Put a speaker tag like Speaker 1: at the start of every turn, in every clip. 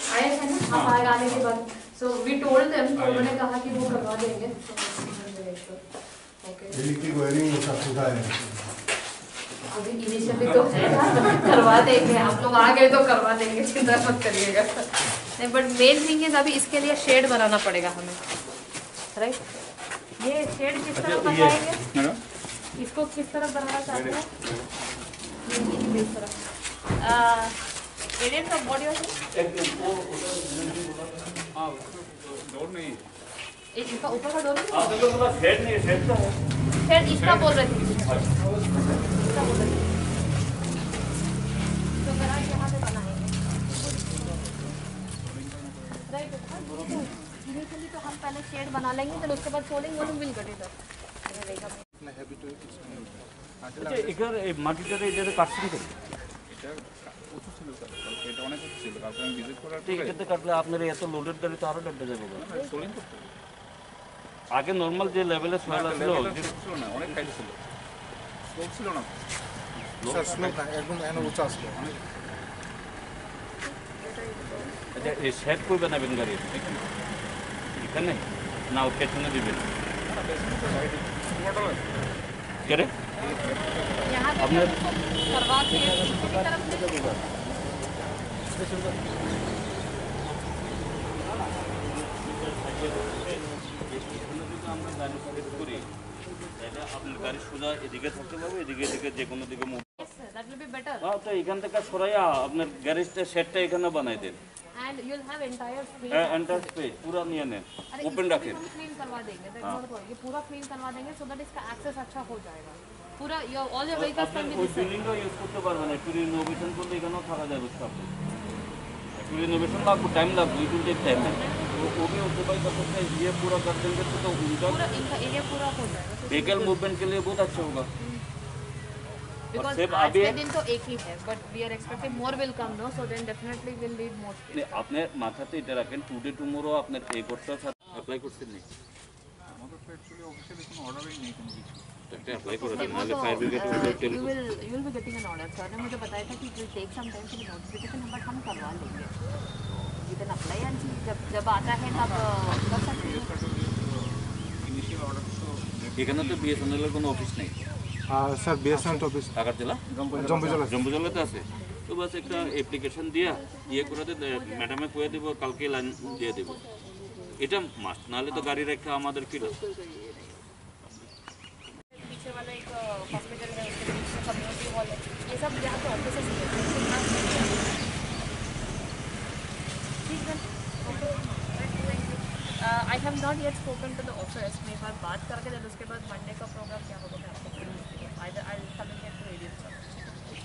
Speaker 1: आए थे ना आप आए आने के बाद, सो वी टोल्ड देम, तो उन्होंने कहा कि वो करवा देंगे। अभी इनिशियली तो है ना, करवा देंगे, आप लोग आ गए तो करवा देंगे, चिंता मत करिएगा। नहीं बट मेन थिंग इज अभी इसके लिए शेड बनाना पड़ेगा हमें, राइट। ये शेड किस तरह बनाएंगे, इसको किस तरह बनाना चाहते हैं? इस तरह एरिया का बॉडी डोर नहीं, इसका ऊपर का डोर नहीं, शेड नहीं, शेड तो है, शेड इसका बोल रहे थे, इसका बोल रहे थे। तो गराज यहाँ पे बनाएंगे, राइट। इनिशियली तो हम पहले शेड बना लेंगे, फिर उसके बाद छोड़ेंगे, तो विल कट इधर
Speaker 2: এখানে এই মাটিটাতে এটাতে কাটছেন তো?
Speaker 3: উঁচু ছিল স্যার, এটা অনেক উঁচু ছিল, তারপরে আমি ভিজিট করার পরে
Speaker 2: এটাতে কাটলে আপনার এত লোডেড গাড়ি তো আরও ডেটে যাবে।
Speaker 3: সোলিং করতে
Speaker 2: আগে নর্মাল যে লেভেলে সয়েল ছিল
Speaker 3: ছিল না, অনেক হাইট ছিল, স্লোপ ছিল না
Speaker 4: স্যার, স্লোপ না, একদম এনে উঁচু আসলো অনেক।
Speaker 2: আচ্ছা এই শেড কই বানাবেন গাড়ি এখানে না পেছনে দিবেন? কে রে
Speaker 1: यहाँ पे
Speaker 2: আপনার
Speaker 1: करवा के तरफ
Speaker 2: আমরা গাড়ি সেট করি, তাহলে আপনার গাড়ি সোজা এদিকে থাকতে পারবে, এদিকে এদিকে যে কোনো দিকে move.
Speaker 1: that will be better,
Speaker 2: হ্যাঁ, তো এখান থেকে সরাইয়া আপনার গ্যারেজটা সেটটা এখানে বানাই দেন,
Speaker 1: and you'll have entire space,
Speaker 2: enter space পুরা নিয়ে নেন,
Speaker 1: अरे
Speaker 2: ओपन
Speaker 1: इसको भी
Speaker 2: रखें।
Speaker 1: हम क्लीन करवा देंगे, ये पूरा क्लीन करवा देंगे, सो दैट इसका एक्सेस अच्छा हो जाएगा, पूरा ऑल योर व्हीकल्स
Speaker 2: আপনার
Speaker 1: कैन बी
Speaker 2: ওই
Speaker 1: दिस।
Speaker 2: বিল্ডিংটা ইউজ করতে পারবেন না, একটু রিনোভেশন করলে এখানেও থাকা যাবে স্টাফ, একটু রিনোভেशन লাগবে, टाइम লাগবে, इट विल टेक टाइम, तो वो भी उसके बाद कर सकते हैं, ये पूरा कर देंगे तो उनका
Speaker 1: पूरा इनका एरिया पूरा हो जाएगा,
Speaker 2: व्हीकल मूवमेंट के लिए बहुत अच्छा होगा।
Speaker 1: बिकॉज़
Speaker 2: सिर्फ
Speaker 1: आज
Speaker 2: अभी
Speaker 1: के दिन तो एक ही है, but we are expecting more will come no, so then definitely will need more space.
Speaker 2: আপনি মাথাতে এটা রাখেন, টুডে টুমোরো আপনার এই করতে অ্যাপ্লাই করছেন নি,
Speaker 3: আমাদের তো অ্যাকচুয়ালি অফিসিয়ালি কোনো অর্ডারই নেই কোনো কিছু।
Speaker 2: একটা অ্যাপ্লাই করে দেন, নাহলে fire brigade
Speaker 1: you will be getting an order, sir ने मुझे बताया था कि it will take some time for the notification, but हम करवा लेंगे, you can apply and जब आता है तब कर सकते हैं।
Speaker 3: ইনিশিয়াল অর্ডার তো
Speaker 2: এখানে তো বিএসএনএল এর কোনো অফিস নেই,
Speaker 4: স্যার বিএসএনএল অফিস
Speaker 2: ঢাকার জেলা
Speaker 4: জম্বুজলা।
Speaker 2: জম্বুজলাতে আছে, তো বাস একটা অ্যাপ্লিকেশন দিয়া ইয়ে করে দে, ম্যাডামে কয়ে দেবো, কালকে লাইন দিয়ে দেবো, এটা মাস্ট, নাহলে তো গাড়ি রেখে আমাদের ফিরত।
Speaker 1: पीछे वाला एक हॉस्पिटल है, उसके पीछे कम्युनिटी हॉल है, ये सब यहाँ पे ऑफिसेस हैं, ठीक है। I have not yet spoken to the office, मैं एक बार बात करके दें, उसके बाद मंडे का प्रोग्राम क्या होगा मैं आपको either I'll come in here to radio sir,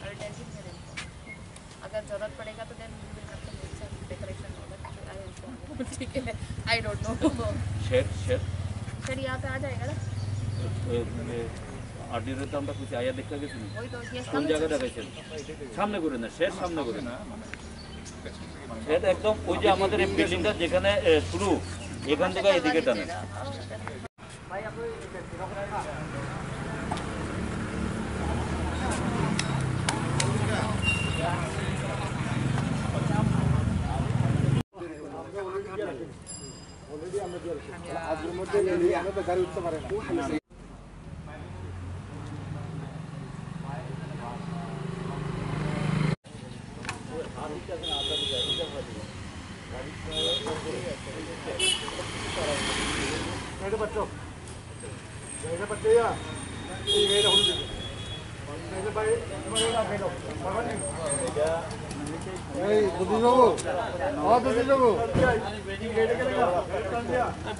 Speaker 1: I'll tell him here info, अगर ज़रूरत पड़ेगा तो then we will have to make some decoration order, I'll inform you, ठीक है। I don't know,
Speaker 2: শেড
Speaker 1: फिर यहाँ पे आ जाएगा ना,
Speaker 2: আরডিওর তো আমরা কিছু আয়া দেখতে গেছি,
Speaker 1: वही तो yes
Speaker 2: কোন জায়গায় দেখাইছেন? সামনে করে না, শেড সামনে করে না, শেড একদম ওই যে আমাদের এই বিল্ডিংটা যেখানে শুরু, এখান থেকে এদিকে টানে।
Speaker 4: আজকের মধ্যে আমরা তো গাড়ি উঠতে পারে না।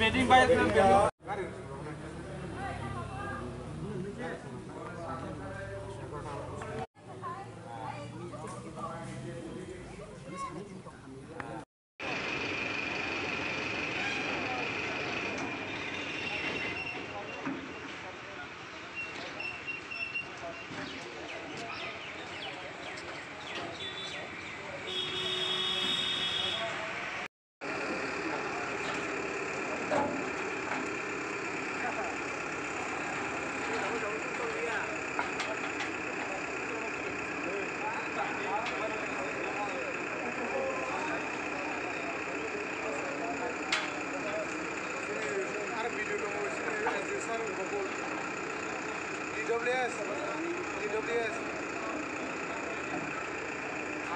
Speaker 2: বেডিং বাইরে
Speaker 4: EWS,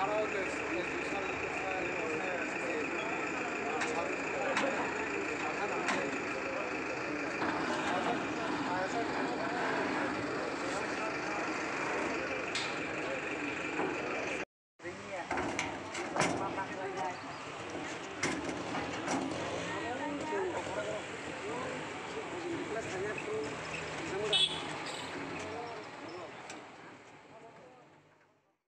Speaker 4: ROS,